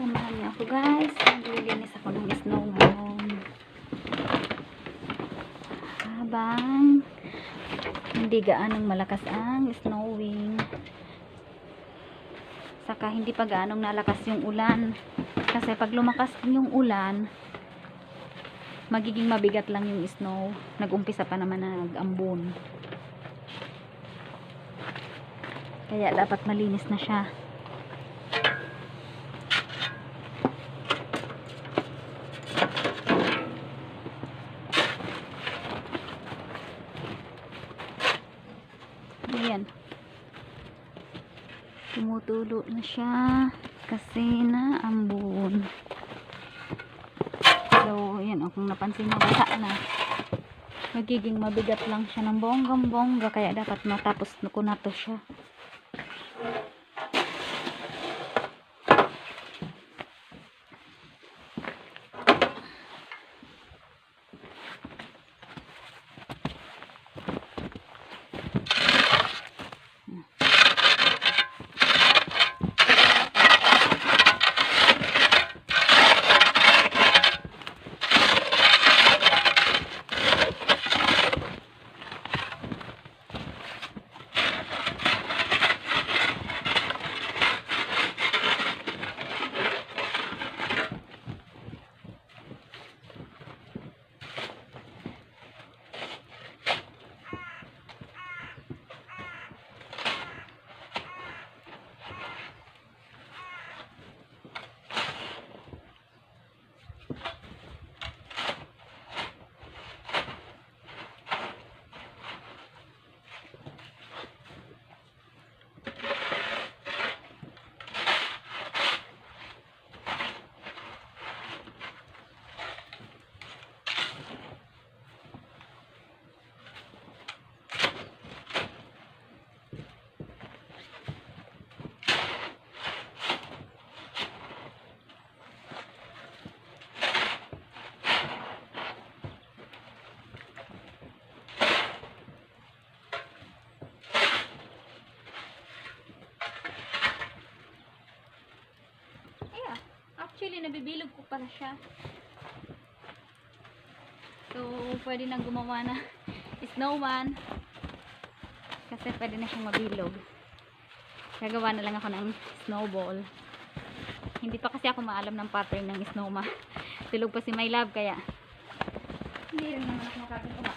Samahan niyo ako guys. Naglilinis ako ng snow ngayon. Habang hindi gaanong malakas ang snowing. Saka hindi pa gaanong nalakas yung ulan. Kasi pag lumakas yung ulan, magiging mabigat lang yung snow. Nag-umpisa pa naman na nag-ambon. Kaya dapat malinis na siya. Ayan. Tumutulo na siya kasi naambon. So, ayan. Kung napansin mo, basa na. Magiging mabigat lang siya ng bonggang-bongga. Kaya dapat matapos ko na to siya. Actually, nabibilog ko pala siya. So, pwede nang gumawa na snowman. Kasi pwede na siyang mabilog. Gagawa na lang ako ng snowball. Hindi pa kasi ako maalam ng pattern ng snowman. Tulog pa si my love, kaya hindi rin naman ako makakagawa.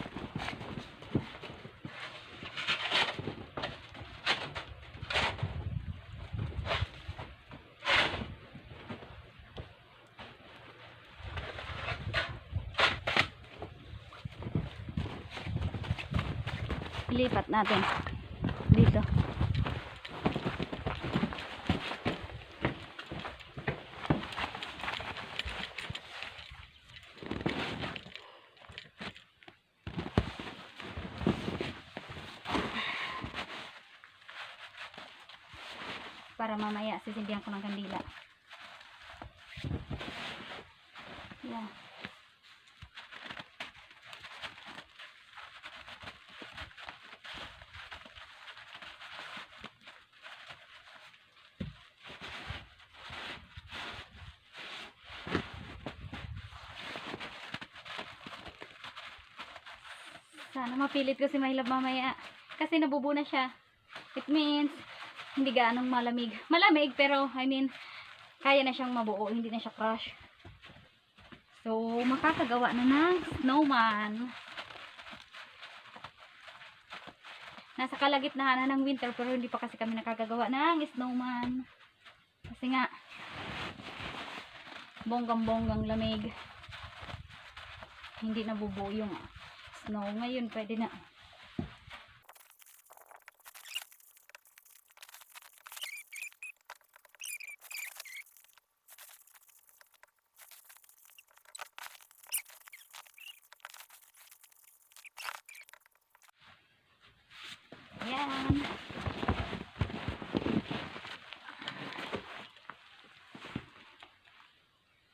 Ilipat natin dito. Para mamaya sisindihan ko ng kandila. Yeah. Sana mapilit ko si my love mamaya. Kasi nabubo na siya. It means, hindi gaanong malamig. Malamig, pero, I mean, kaya na siyang mabuo. Hindi na siya crush. So, makakagawa na ng snowman. Nasa kalagitnaan na ng winter, pero hindi pa kasi kami nakagagawa ng snowman. Kasi nga, bonggang-bonggang lamig. Hindi nabubuo yung snow. Ngayon, pwede na. Ayan.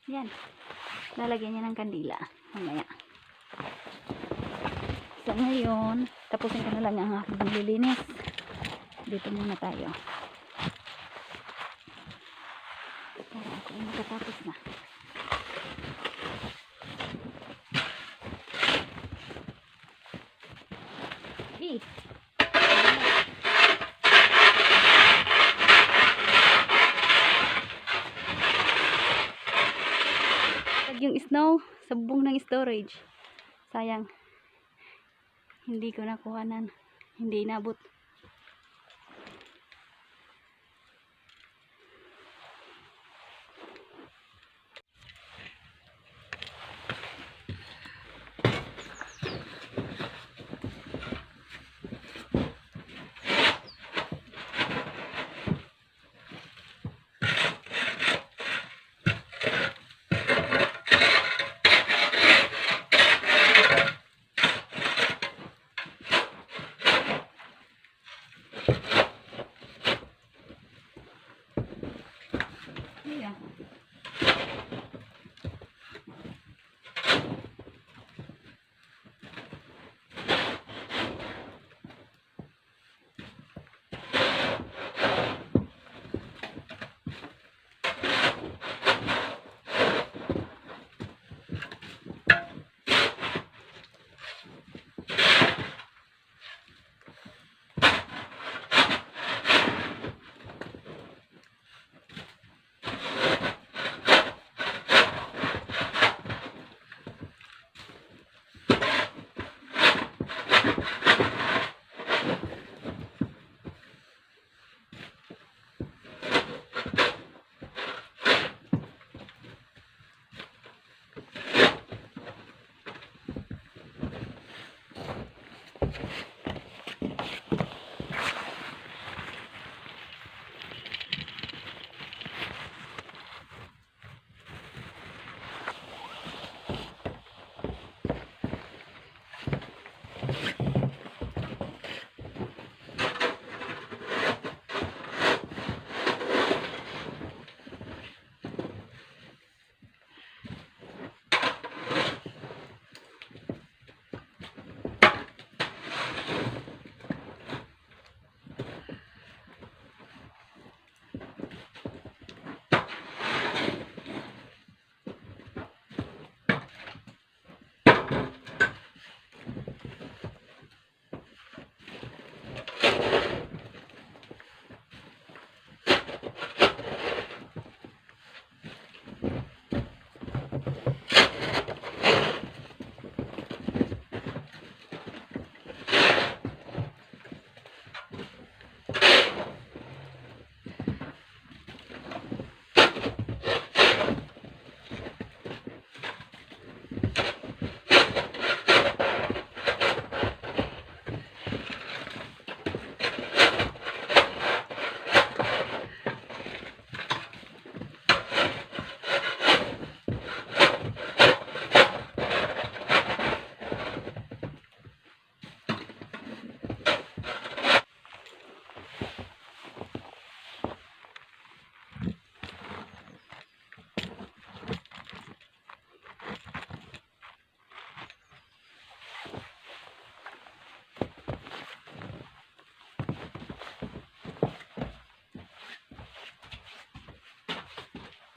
Yan. Lalagyan niya ng kandila. Mamaya. So, ngayon, tapusin ko na lang ang aking paglilinis. Dito muna tayo. para ako ay makatapos na. Eh, yung snow sa bubong ng storage. Sayang. Hindi ko nakuhanan. Hindi inabot. Yeah.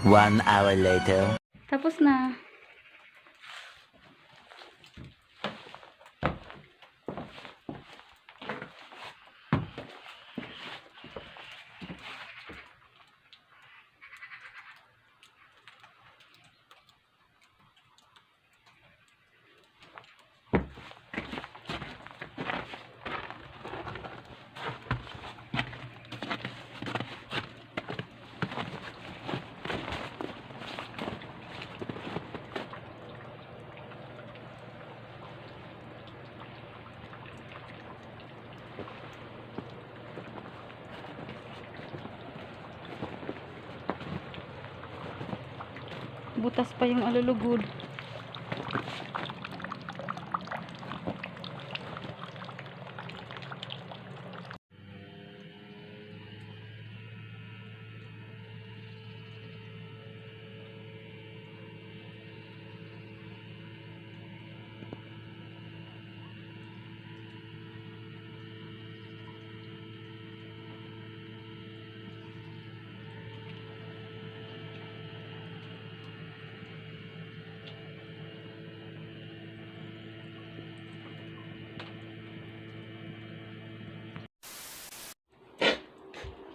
One hour later. Tapos na. Butas pa yung alulugod.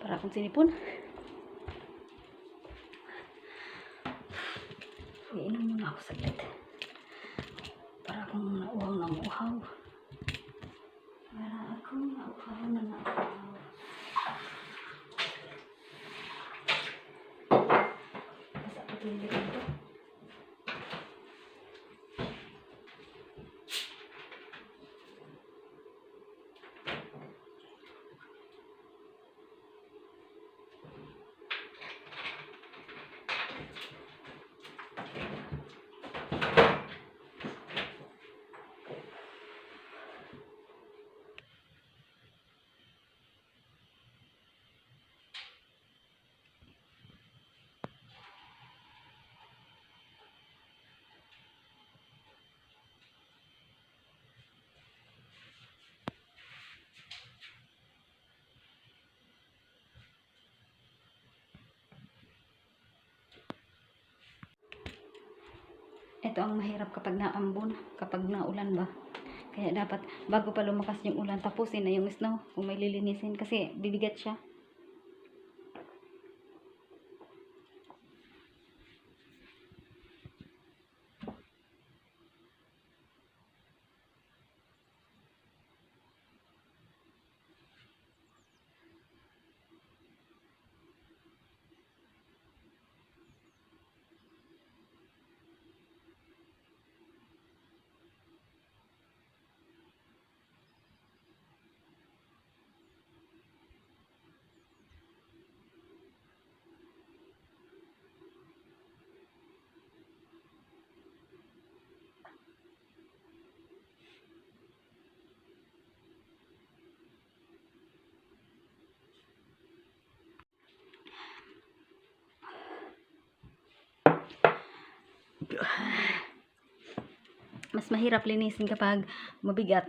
Para akong sinipon. Iinom muna ako saglit. Para akong nauhaw na nauhaw. Para akong nauhaw na nauhaw. Basta patuloy ito. Ito ang mahirap kapag naambon, kapag naulan ba. Kaya dapat bago pa lumakas yung ulan, tapusin na yung snow kung may lilinisin kasi bibigat siya. Mas mahirap linisin kapag mabigat.